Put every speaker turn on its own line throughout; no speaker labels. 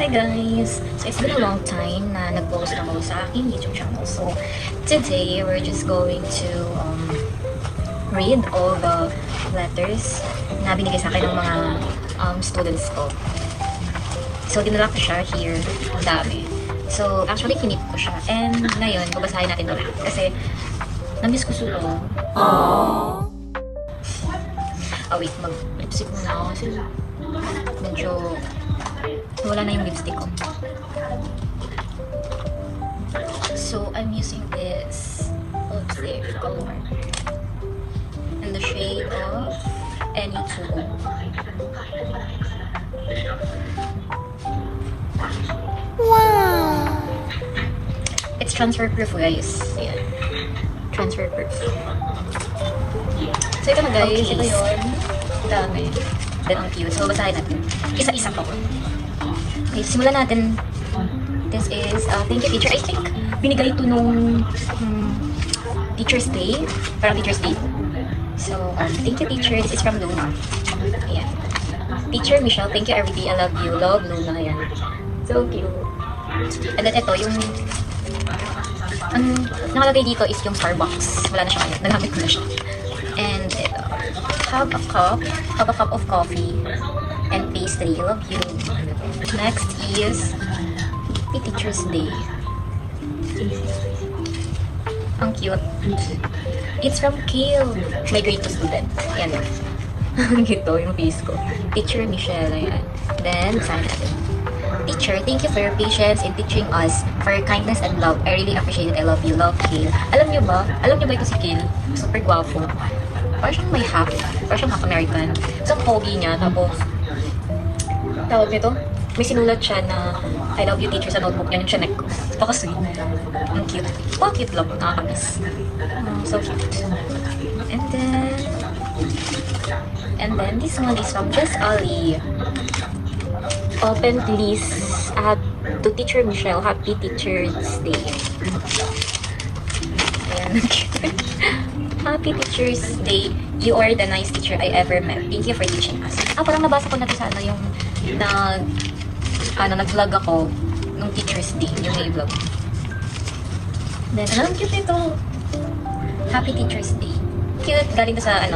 Hi guys! So it's been a long time na nag-post ako sa aking YouTube channel. So today we're just going to read all the letters na binigay sa akin ng mga students ko. So dinala ko siya here. Ang dami. So actually kinip ko siya. And ngayon, babasahin natin ito lahat. Kasi namiss ko sila. Aww! Oh wait, mag-lipstick muna ako kasi medyo wala na yung lipstick ko. So I'm using this lipstick color in the shade of Any2. Wow! It's transfer proof guys. Ayan. Transfer proof. So ito na guys, okay. Ito yun. Dami. Then ang cute. So basahin natin. Isa-isa po. Okay, simulan natin. This is, thank you teacher. I think binigay ito nung Teacher's Day. Parang Teacher's Day. So, thank you teacher. This is from Luna. Ayan. Teacher Michelle, thank you everyday. I love you. Love Luna. Ayan. So cute. And then ito, yung nakalagay dito is yung Starbucks. Wala na siya ngayon. Nagamit ko na siya. And ito, have a cup of coffee and pastry. Love you. Next is the Teacher's Day. Ang cute. It's from Kale, my grade 2 student. Ayan o. Gito yung face ko. Teacher Michelle. Ayan. Then, sign natin. Teacher, thank you for your patience in teaching us, for your kindness and love. I really appreciate it. I love you. Love, Kale. Alam niyo ba ito si Kale? Super gwapo. Parang siyang may half. Parang siyang half American. So, ang pogi niya. Tapos, tawag nito, may sinulat siya na I love you teacher sa notebook niya. Yung chinek ko. Napaka-sweet. Ang cute. Cute lang. Nakakamiss. So cute. And then this one is from Just Ali. Open please to Teacher Michelle. Happy Teacher's Day. Ayan. Happy Teacher's Day. You are the nice teacher I ever met. Thank you for teaching us. Parang nabasa ko na ito sana yung nag-vlog ako nung Teacher's Day, yung may vlog. Then, ang cute ito. Happy Teacher's Day. Cute. Galing to sa,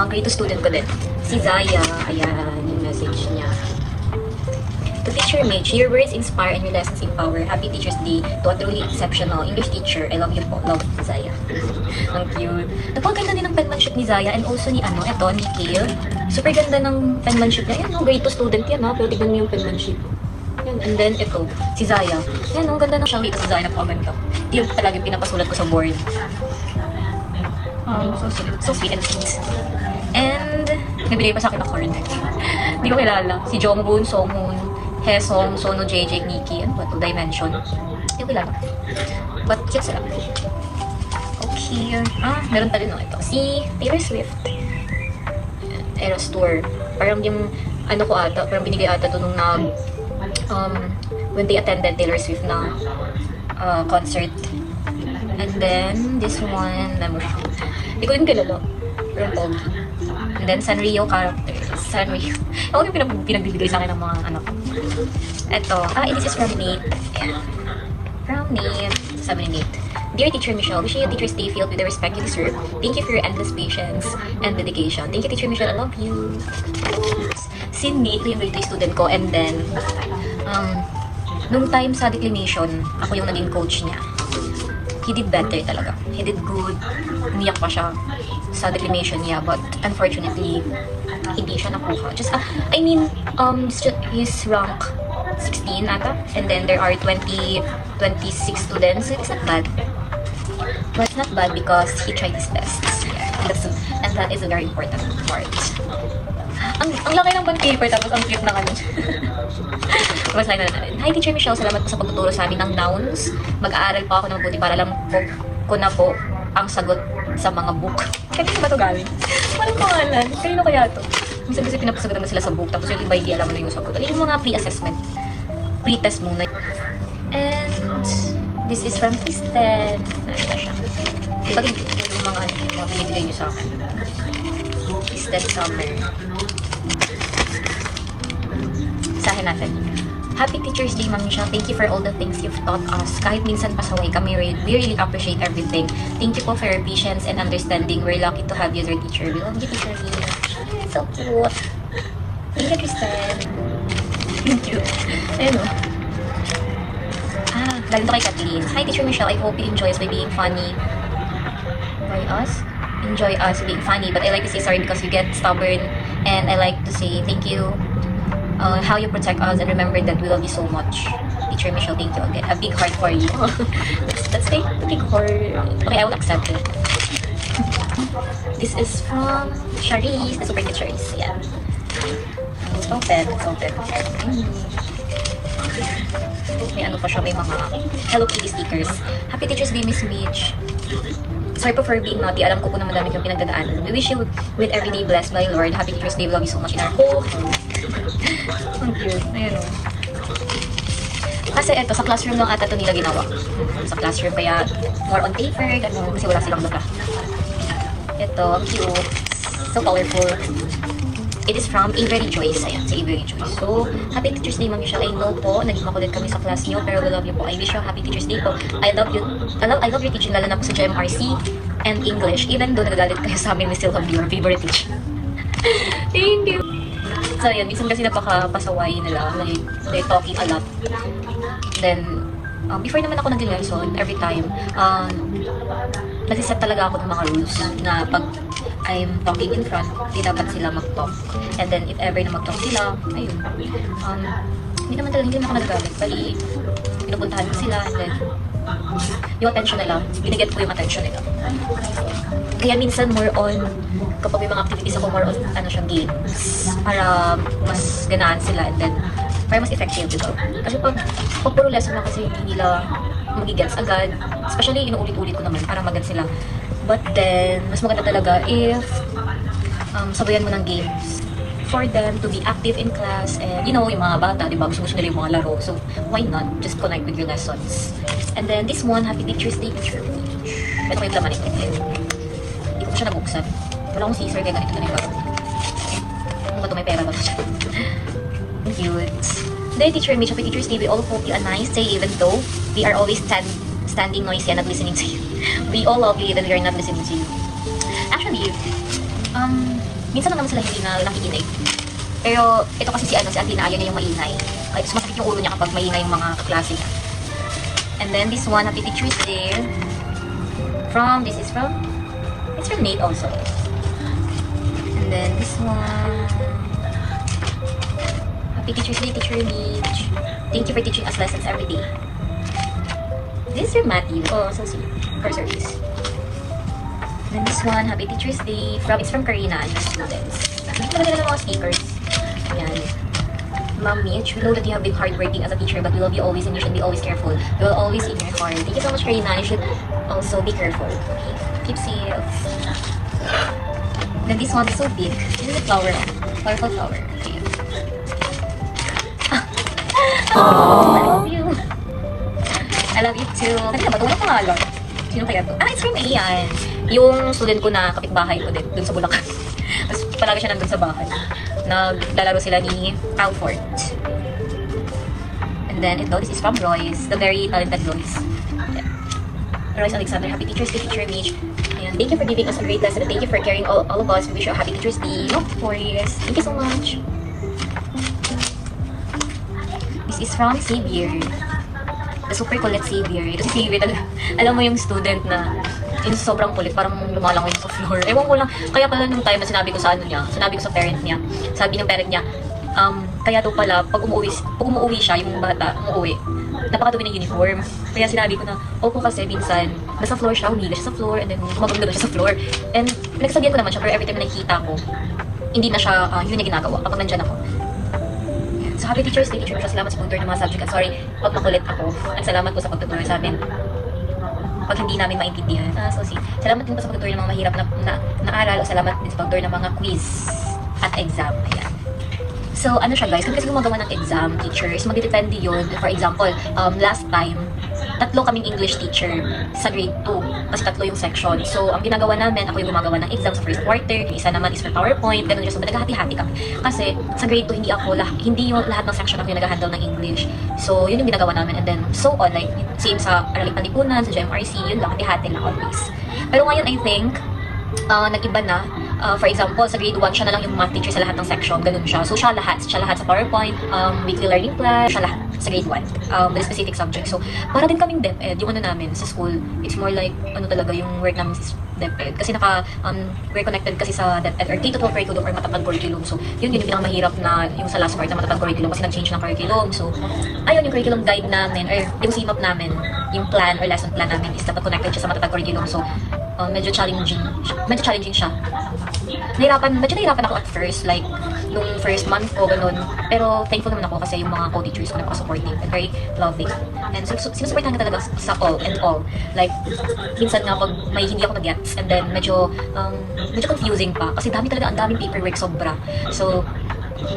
grade 2 student ko din. Si Zaya. Ayan, yung message niya. To Teacher Mitch, your words inspire and your lessons empower. Happy Teacher's Day to a truly exceptional English teacher. I love you po. Love, Zaya. Ang cute. Napakaganda din ng penmanship ni Zaya and also ni ni Kale. Super ganda ng penmanship niya. Yan, grade 2 student yan, pero tignan mo yung penmanship. Yan, and then ito, si Zaya. Yan, ang ganda ng siya. Wait, si Zaya napakaganda. Yung talaga pinapasulat ko sa board. So sweet and cute. And, nabigay pa sa akin ng corn. Hindi ko kilala. Si Jonghoon, Songhoon, Hesong, Sono, JJ, Nikki, ano ba ito? Dimension. Hindi ko kilala. But cute sila. Okay. Meron pa rin ito. Si Taylor Swift. Eras Tour. Parang yung, parang binigay ata ito nung when they attended Taylor Swift na concert. And then, this one, hindi ko din kilala. Pero pogi. And then, Sanrio characters. Sanrio. Ako yung pinagbibigay sa akin ng mga anak ko. Ito. This is from Nate. Ayan. From Nate. Sabi ni Nate. Dear Teacher Michelle, wishing you Teacher's Day filled with the respect you deserve. Thank you for your endless patience and dedication. Thank you, Teacher Michelle. I love you. Si Nate, yung grade 3 student ko. And then, nung time sa declination, ako yung naging coach niya. He did better talaga. He did good. Umiyak pa siya sa declination niya. But unfortunately, hindi siya nakuha. His rank 16 ata. And then there are 26 students. It's not bad. But it's not bad because he tried his best. Yeah. And that is a very important part. Ang laki ng bond paper tapos ang cute na Basahin na natin. Hi Teacher Michelle, salamat po sa pagtuturo sa amin ng nouns. Mag-aaral pa ako ng mabuti para alam ko na po ang sagot sa mga book. Kanino ba ito galing? Walang pangalan. Kanino kaya ito? Minsan kasi pinapasagot na sila sa book tapos yung iba hindi alam na yung sagot. Yung mga pre-assessment. Pre-test muna. And this is from Kristen. Nasa siya. Diba yung mga binibigay nyo sa akin? Kristen Summer. Basahin natin. Happy Teacher's Day, Ma'am Michelle. Thank you for all the things you've taught us. Kahit minsan pasaway kami, we really appreciate everything. Thank you po for your patience and understanding. We're lucky to have you as our teacher. We love you, Teacher V. So cute. Thank you, Kristen. Thank you. Ayun o. Galing to kay Kathleen. Hi, Teacher Michelle. I hope you enjoy us by being funny. Enjoy us being funny. But I like to say sorry because you get stubborn. And I like to say thank you. How you protect us, and remember that we love you so much. Teacher Michelle, thank you again. A big heart for you. Let's take the big heart. Okay, I will accept it. This is from Charisse, the super cute Charisse. Yeah. It's open. May ano pa siya, may mga Hello Kitty stickers. Happy Teacher's Day, Miss Mitch. Sorry po for being naughty. Alam ko po na madami kang pinagdadaanan. We wish you with every day blessed by Lord. Happy Teacher's Day. We love you so much in our whole home. Ang cute. Ayan o. Kasi eto, sa classroom lang ata ito nila ginawa. Sa classroom, kaya more on paper, gano'n, kasi wala silang baka. Ito, ang cute. So colorful. It is from Avery Joyce. Ayan, sa Avery Joyce. So, Happy Teacher's Day, Ma'am Michelle. I know po, naging makulit kami sa class niyo, pero we love you po. I wish you a Happy Teacher's Day po. I love your teaching, lalo na po sa GMRC and English. Even though nagagalit kayo sa amin, we still love your favorite teacher. Thank you. So, yun, minsan kasi napaka-pasaway nila. Like, they're talking a lot. Then, before naman ako nag-lesson, every time, nagsiset talaga ako ng mga rules na pag I'm talking in front, di dapat sila mag-talk. And then, if ever na mag-talk sila, ayun. Hindi naman ako nagagalit. Bali, pinupuntahan ko sila, and then, yung attention nila, binigyan ko yung attention nila. Kaya minsan more on, kapag may mga activities ako, more on, games. Para mas ganaan sila, and then, para mas effective, diba? Kasi pag puro lesson na kasi hindi nila magigets agad, especially inuulit-ulit ko naman, para mag-gets sila. But then, mas maganda talaga if sabayan mo ng games for them to be active in class. And yung mga bata, diba, gusto nila yung mga laro. So, why not? Just connect with your lessons. And then, this one, Happy Teacher's Day, Teacher. Ito ko yung laman ito. Hindi ko pa siya nabuksan. Wala akong scissor, kaya ganito na yung baro. Ano ba ito? May pera ba ito siya? Cute. Dear Teacher Mitch, Happy Teacher's Day. We all hope you a nice day, even though we are always standing noisy and not listening to you. We all love you even we are not listening to you. Actually, minsan lang naman sila hindi na nakikinig. Pero ito kasi si Athena, ayaw niya yung maingay. Sumasakit yung ulo niya kapag maingay yung mga kaklase niya. And then this one, Happy Teacher's Day. It's from Nate also. And then this one, Happy Teacher's Day, Teacher Mitch. Thank you for teaching us lessons every day. This is from Matthew. Oh, so sweet. For service. Then this one, Happy Teacher's Day. It's from Karina and the students. Maganda ng mga speakers. Ayan. Ma'am Mitch, we know that you have been hardworking as a teacher, but we love you always and you should be always careful. We will always in your heart. Thank you so much, Karina. You should also be careful. Okay? Keep safe. Then this one is so big. This is a flower. Colorful flower. Okay. I love you. I love you too. Kanina ba? Tulong pangalan. Sino kaya to? It's from Ian. Yung student ko na kapitbahay ko din, dun sa Bulacan. Tapos palagi siya nandun sa bahay. Naglalaro sila ni Alford. And then ito, this is from Royce. The very talented Royce. Yeah. Royce Alexander, Happy Teacher's Day, Teacher Mitch. And thank you for giving us a great lesson and thank you for caring all of us. We wish you a Happy Teacher's Day. Of course. Thank you so much. This is from Xavier. The super kulit Xavier. Ito si Xavier talaga. Alam mo yung student na yung sobrang kulit, parang lumalangoy sa floor. Ewan ko lang. Kaya pala nung time na sinabi ko sa parent niya, sabi ng parent niya, kaya daw pala, pag umuwi siya, yung bata, umuwi, napakadumi ng uniform. Kaya sinabi ko na, opo kasi minsan, nasa floor siya, humila siya sa floor, and then magaganda siya sa floor. And pinagsabihan ko naman siya, pero every time na nakikita ko, hindi na siya, yun niya ginagawa kapag nandyan ako. So, Happy Teacher's Day, Teacher Mitch. Salamat sa pagtuturo ng mga subject. At sorry, pag makulit ako. At salamat po sa pagtuturo sa amin. Pag hindi namin maintindihan. Salamat din po sa pagtuturo ng mga mahirap na aral. O salamat din sa pagtuturo ng mga quiz at exam. Ayan. So, ano siya guys? Kung kasi gumagawa ng exam, teachers, magdidepende yun. For example, last time, tatlo kaming English teacher sa grade 2. Kasi tatlo yung section. So, ang ginagawa namin, ako yung gumagawa ng exam sa first quarter. Yung isa naman is for PowerPoint. Ganun yun. So, naghahati-hati kami. Kasi sa grade 2, hindi yung lahat ng section ako yung nag-handle ng English. So, yun yung ginagawa namin. And then, so on. Like, same sa Araling Panlipunan, sa GMRC, yun lang. Hati-hati lang always. Pero ngayon, I think, nag-iba na. For example, sa grade 1, siya na lang yung math teacher sa lahat ng section. Ganun siya. So, siya lahat sa PowerPoint, weekly learning plan, siya lahat sa grade 1. With a specific subject. So, para din kaming DepEd, yung ano namin sa school, it's more like, ano talaga, yung work namin sa DepEd. Kasi we're connected kasi sa DepEd or K-12 curriculum or matatag curriculum. So, yun yung pinakamahirap na yung sa last part na matatag curriculum kasi nag-change ng curriculum. So, ayun yung curriculum guide namin or yung CMAP namin, yung plan or lesson plan namin is dapat connected siya sa matatag curriculum. So, medyo challenging siya. Medyo nahirapan ako at first, like, nung first month ko, ganun. Pero, thankful naman ako kasi yung mga co-teachers ko napaka-supportive and very loving. And sinusuportahan ka talaga sa all and all. Like, minsan nga pag may hindi ako nag-gets, and then medyo confusing pa. Kasi ang daming paperwork sobra. So,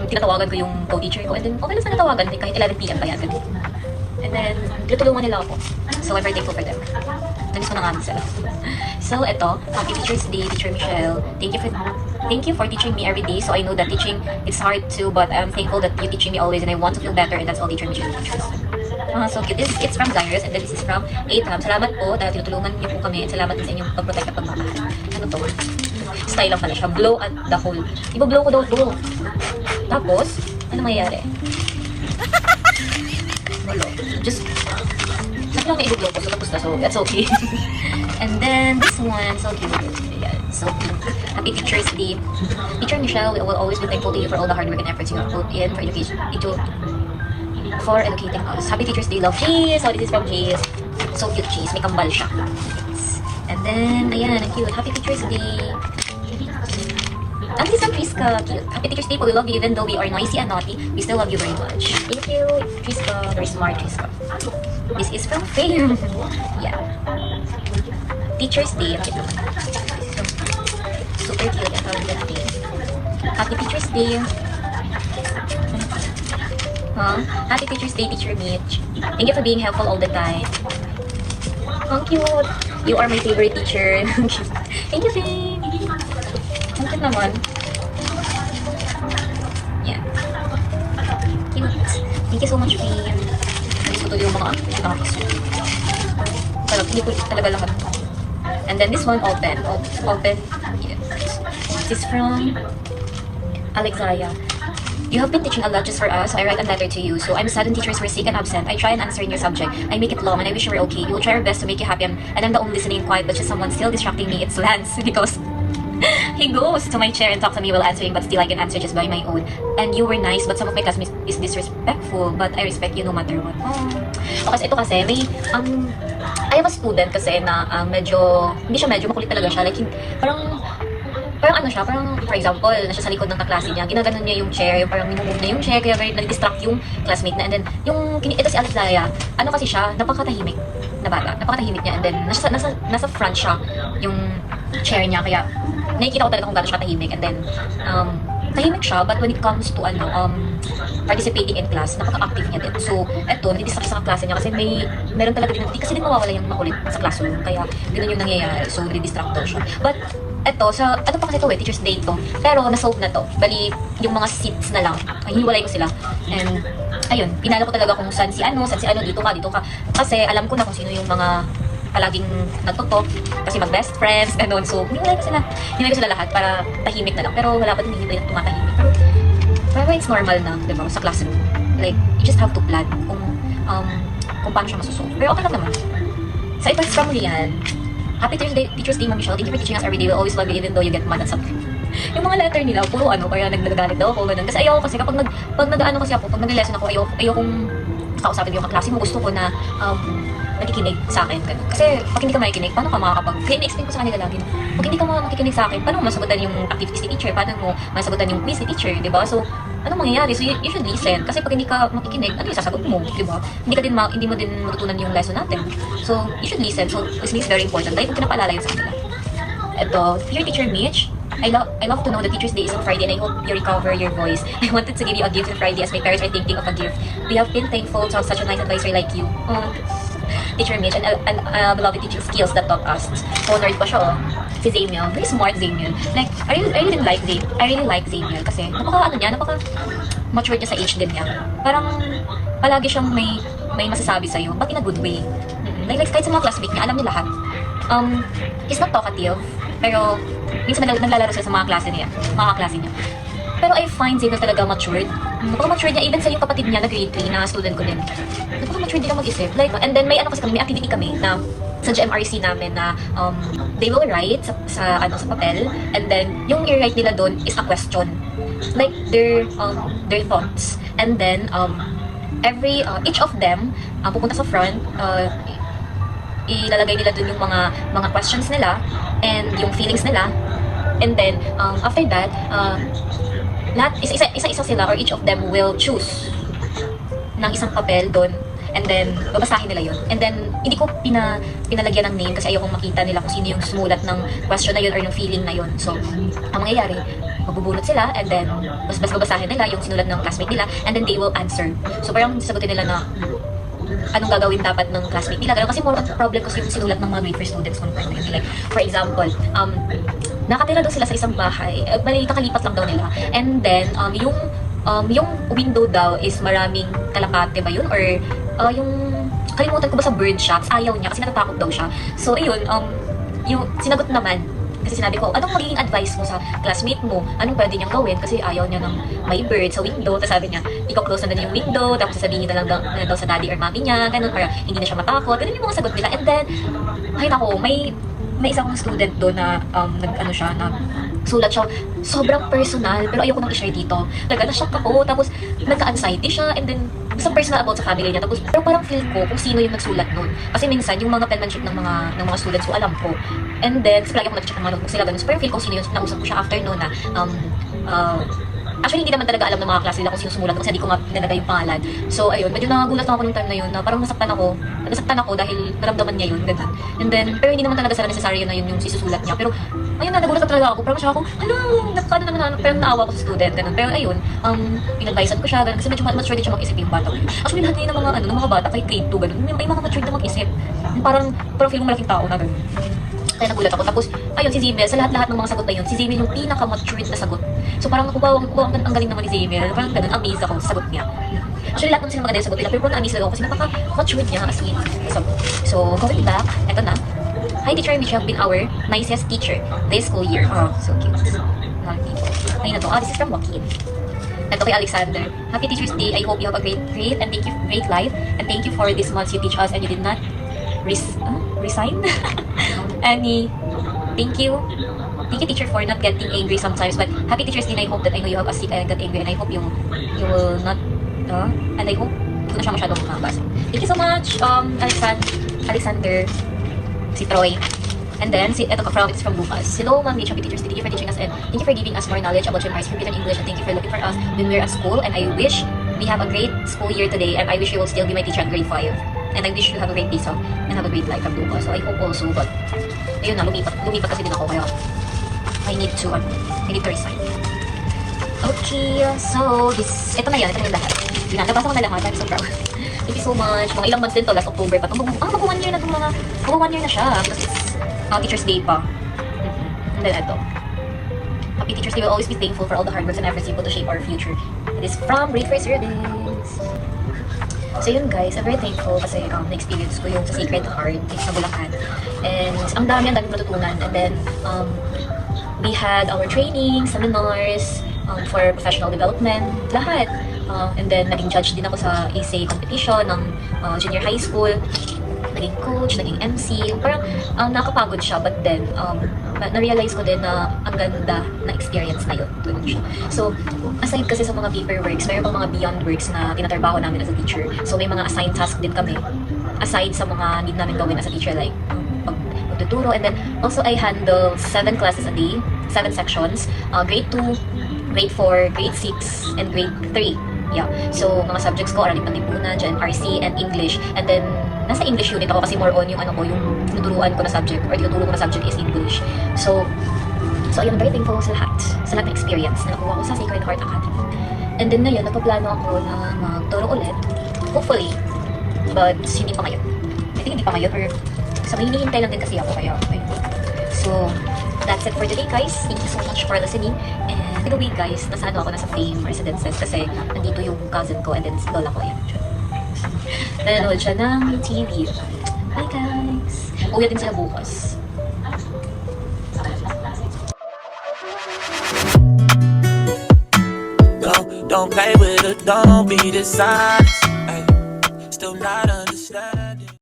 tinatawagan ko yung co-teacher ko, and then, okay lang sa natawagan, kahit 11 PM pa yan. And then, tinutulungan nila ako. So, I'm very thankful for them. Namiss ko na nga sila. So, eto, Happy Teacher's Day, Teacher Michelle. Thank you for teaching me every day. So, I know that teaching, it's hard too, but I'm thankful that you're teaching me always and I want to feel better, and that's all Teacher Michelle teaches. So cute. It's from Zyrus, and then this is from ATAM. Salamat po dahil tinutulungan niyo po kami, and salamat din sa inyong pag-protect at pagmamahal. Ano to? Style lang pala siya. Blow at the hole. Iba-blow ko daw to. Tapos, ano mangyayari? Wala. Just, sabi lang may i-blow ko, so tapos na. So, that's okay. And then, this one, so cute. Ayan, so cute. Happy Teacher's Day. Teacher Michelle, we will always be thankful to you for all the hard work and efforts you have put in for educating us. Happy Teacher's Day, love. Cheese! So, this is from Cheese. So cute, Cheese. May kambal siya. And then, ayan, ang cute. Happy Teacher's Day. And this is from Triska. Cute. Happy Teacher's Day po. We love you even though we are noisy and naughty. We still love you very much. Thank you, Triska. Very smart, Triska. This is from Faye. Yeah. Teacher's Day. Super cute. Happy Teacher's Day. Happy Teacher's Day, Teacher Mitch. Thank you for being helpful all the time. Ang cute. You are my favorite teacher. Thank you, Faye. Ang cute naman. Yeah. Cute. Thank you so much, Faye. Nandito tuloy yung mga kiso. Hindi ko talaga lang. And then this one, open. Yeah. This is from Alexaya. You have been teaching a lot just for us, so I write a letter to you. So I'm sad when teachers were sick and absent. I try and answer in your subject. I make it long and I wish you were okay. We will try our best to make you happy, and I'm the only listening quiet, but just someone still distracting me. It's Lance because he goes to my chair and talks to me while answering, but still I can answer just by my own. And you were nice, but some of my classmates is disrespectful, but I respect you no matter what. Ito kasi may I have a student kasi na hindi siya medyo makulit talaga siya. Like, parang ano siya, parang for example, nasa sa likod ng kaklase niya, ginaganon niya yung chair, yung parang minumove na yung chair, kaya very nag-distract yung classmate na. And then, ito si Alexaya, ano kasi siya, napakatahimik na bata, napakatahimik niya. And then, nasa front siya, yung chair niya, kaya nakikita ko talaga kung gano'n siya katahimik. And then, tahimik siya, but when it comes to participating in class, napaka-active niya din. So, eto, nadidistract sa klase niya kasi meron talaga din, kasi din mawawala yung makulit sa classroom, kaya gano'n yung nangyayari. So, nadidistract daw siya. But, ano pa kasi ito Teacher's Day to. Pero, na-solve na to. Bali, yung mga seats na lang, hiniwalay ko sila. And, ayun, pinala ko talaga kung saan si ano, dito ka. Kasi, alam ko na kung sino yung mga palaging nagtutok. Kasi mag-best friends, gano'n. So, hiniwalay ko sila lahat para tahimik na lang. Pero, wala pa din hindi na tumatahimik. Pero, it's normal na, di ba, sa classroom. Like, you just have to plan kung paano siya masusolve. Pero, okay lang naman. Sa ito, it's from Rian. Happy Teacher's Day, Ma'am Michelle. Thank you for teaching us every day. We'll always love you even though you get mad at something. Yung mga letter nila, puro kaya nagagalit daw ako, ganun. Kasi ayoko kasi kapag pag nag-lesson ako, ayokong kausapin yung kaklase mo. Gusto ko na nakikinig sa akin. Ganun. Kasi pag hindi ka makikinig, paano ka kaya in-explain ko sa kanila lagi, pag hindi ka makikinig sa akin, paano mo masagutan yung activities ni teacher? Paano mo masagutan yung quiz ni teacher? Diba? So, anong mangyayari? So, you should listen. Kasi pag hindi ka makikinig, ano yung sasagot mo? Diba? Hindi mo din matutunan yung lesson natin. So, you should listen. So, listening is very important. Dahil kung pinapaalala yun sa kanila. Ito, dear Teacher Mitch, I love to know that Teacher's Day is on Friday and I hope you recover your voice. I wanted to give you a gift on Friday as my parents are thinking of a gift. We have been thankful to have such a nice advisor like you. Teacher Mitch, and beloved teacher Skills that taught us. So, nerd pa siya, oh. Si Zamiel. Very smart, Zamiel. Like, I really like Zamiel kasi napaka mature niya sa age din niya. Parang, palagi siyang may masasabi sa'yo, but in a good way. Like, kahit sa mga classmate niya, alam niya lahat. He's not talkative, pero minsan naglalaro sila sa mga klase niya, mga kaklase niya. Pero I find Zamiel talaga matured. Napaka-matured niya, even sa yung kapatid niya na grade 3 na student ko din. Napaka-matured din ang mag-isip. Like, and then may may activity kami na sa GMRC namin na they will write sa papel, and then yung i-write nila doon is a question. Like their thoughts. And then each of them pupunta sa front, ilalagay nila doon yung mga questions nila and yung feelings nila. And then after that, isa-isa sila, or each of them will choose ng isang papel doon, and then babasahin nila yun. And then hindi ko pinalagyan ng name kasi ayokong makita nila kung sino yung sumulat ng question na yun or ng feeling na yun. So ang mangyayari, magbubunot sila, and then bas babasahin nila yung sinulat ng classmate nila, and then they will answer. So parang sagutin nila na anong gagawin dapat ng classmate nila. Kasi more problem kasi yung sinulat ng mga grade 4 students kung like, for example, nakatira daw sila sa isang bahay, kakalipat lang daw nila, and then yung window daw is maraming kalapate ba yun, or yung kalimutan ko ba sa bird shocks, ayaw niya kasi natatakot daw siya. So ayun, yung sinagot naman, kasi sinabi ko, anong magiging advice mo sa classmate mo? Anong pwede niyang gawin? Kasi ayaw niya ng may bird sa window. Tapos sabi niya, i-close na din yung window, tapos sasabihin niya na lang daw sa daddy or mommy niya, ganun, para hindi na siya matakot. Ganun yung mga sagot nila. And then, ay nako, may isa akong student doon na sulat siya, sobrang personal, pero ayoko nang i-share dito. Na-shock ako, tapos nagka-anxiety siya, and then basta personal about sa family niya. Tapos, pero parang feel ko kung sino yung nagsulat nun. Kasi minsan, yung mga penmanship ng mga students ko, alam ko. And then, kasi lagi ako nag-check ng mga notebook sila, ganun. So, pero feel ko sino yung nausap ko siya after noon na, actually, hindi naman talaga alam ng mga klase nila kung sino sumulat kasi hindi ko nga nilagay yung pangalan. So, ayun, medyo nagulat lang ako nung time na yun na parang nasaktan ako dahil naramdaman niya yun, ganun. And then, pero hindi naman talaga sana necessary yun na yun yung sisusulat niya. Pero, ayun na, nagulat talaga ako. Parang siya ako, pero naawa ko sa student, ganun. Pero ayun, pinadvisean ko siya, ganun. Kasi medyo mature din siya mag-isip yung bata. Actually, lahat ngayon ng mga bata, kahit grade 2, ganun. May mga mature na mag-isip. Parang feel mo malaking tao na ganun. Kaya nagulat ako. Tapos, ayun, si Zamiel, sa lahat ng mga sagot na yun, si Zamiel yung pinaka-matured na sagot. So parang ang galing naman ni Zamiel. Parang ganun, amaze ako sa sagot niya. Actually, lahat ng sila maganda yung sagot nila, pero parang amaze ako kasi napaka-matured niya as in. So, going back, eto na. Hi, Teacher Mitch, you have been our nicest teacher this school year. Oh, so cute. Ayun na to. This is from Joaquin. Ito kay Alexander. Happy Teacher's Day. I hope you have a great and thank you, great life. And thank you for this months you teach us and you did not resign. Annie, thank you. Thank you, teacher, for not getting angry sometimes. But happy Teacher's Day. I hope that I know you have a sick and got angry, and I hope you will not. And I hope hindi ko na siya masyadong mabasa. Thank you so much, Alexander, si Troy. And then, it's from Lucas. Hello, Ma'am Mitch, happy Teacher's Day. Thank you for teaching us and thank you for giving us more knowledge about GMRC computer and English, and thank you for looking for us when we're at school. And I wish we have a great school year today, and I wish you will still be my teacher at grade 5. And I wish you have a great piso and have a great life from Lucas. So I hope also, but ayun na, lumipat kasi din ako, kaya I need to resign. Okay, so ito na yan lahat. Nabasa ko na lahat, I'm so proud. Thank you so much. Mga ilang months din to, last October pa. Mag-1 year na itong mag-1 year na siya. Because it's Teacher's Day pa. And then ito. Happy Teacher's Day, will always be thankful for all the hard work and efforts you put to shape our future. It is from Grade 4 Service. So yun guys, I'm very thankful kasi na-experience ko yung sa Sacred Heart sa Bulacan. And ang daming natutunan. And then, we had our training, seminars, for professional development, lahat. And then, naging judge din ako sa essay competition ng junior high school. Naging coach, naging MC. Parang nakapagod siya, but then, na-realize ko din na ang ganda na experience na yun. Doon siya. So, aside kasi sa mga paperworks, mayroon pang mga beyond works na tinatrabaho namin as a teacher. So, may mga assigned task din kami. Aside sa mga need namin gawin as a teacher, like pagtuturo. And then, also I handle 7 classes a day, 7 sections. Grade 2, grade 4, grade 6, and grade 3. Yeah. So, mga subjects ko, Aralin Panlipunan, GMRC, and English. And then, nasa English unit ako kasi more on yung yung tinuturuan ko na subject or tinuturo ko na subject is English. So ayun, very thankful sa lahat ng experience na nakuha ko sa Sacred Heart Academy. And then ngayon, nagpaplano ako na magturo ulit. Hopefully. But, hindi pa ngayon. think hindi pa ngayon or sa may hinihintay lang din kasi ako kaya ayun. So, that's it for today guys. Thank you so much for listening. And by the way guys, nasa ano ako, nasa Fame Residences kasi nandito yung cousin ko and then si lola ko yan. Nanonood siya ng TV. Bye guys! Uwi din sila bukas.
Don't play with it, don't be dishonest. Ay, still not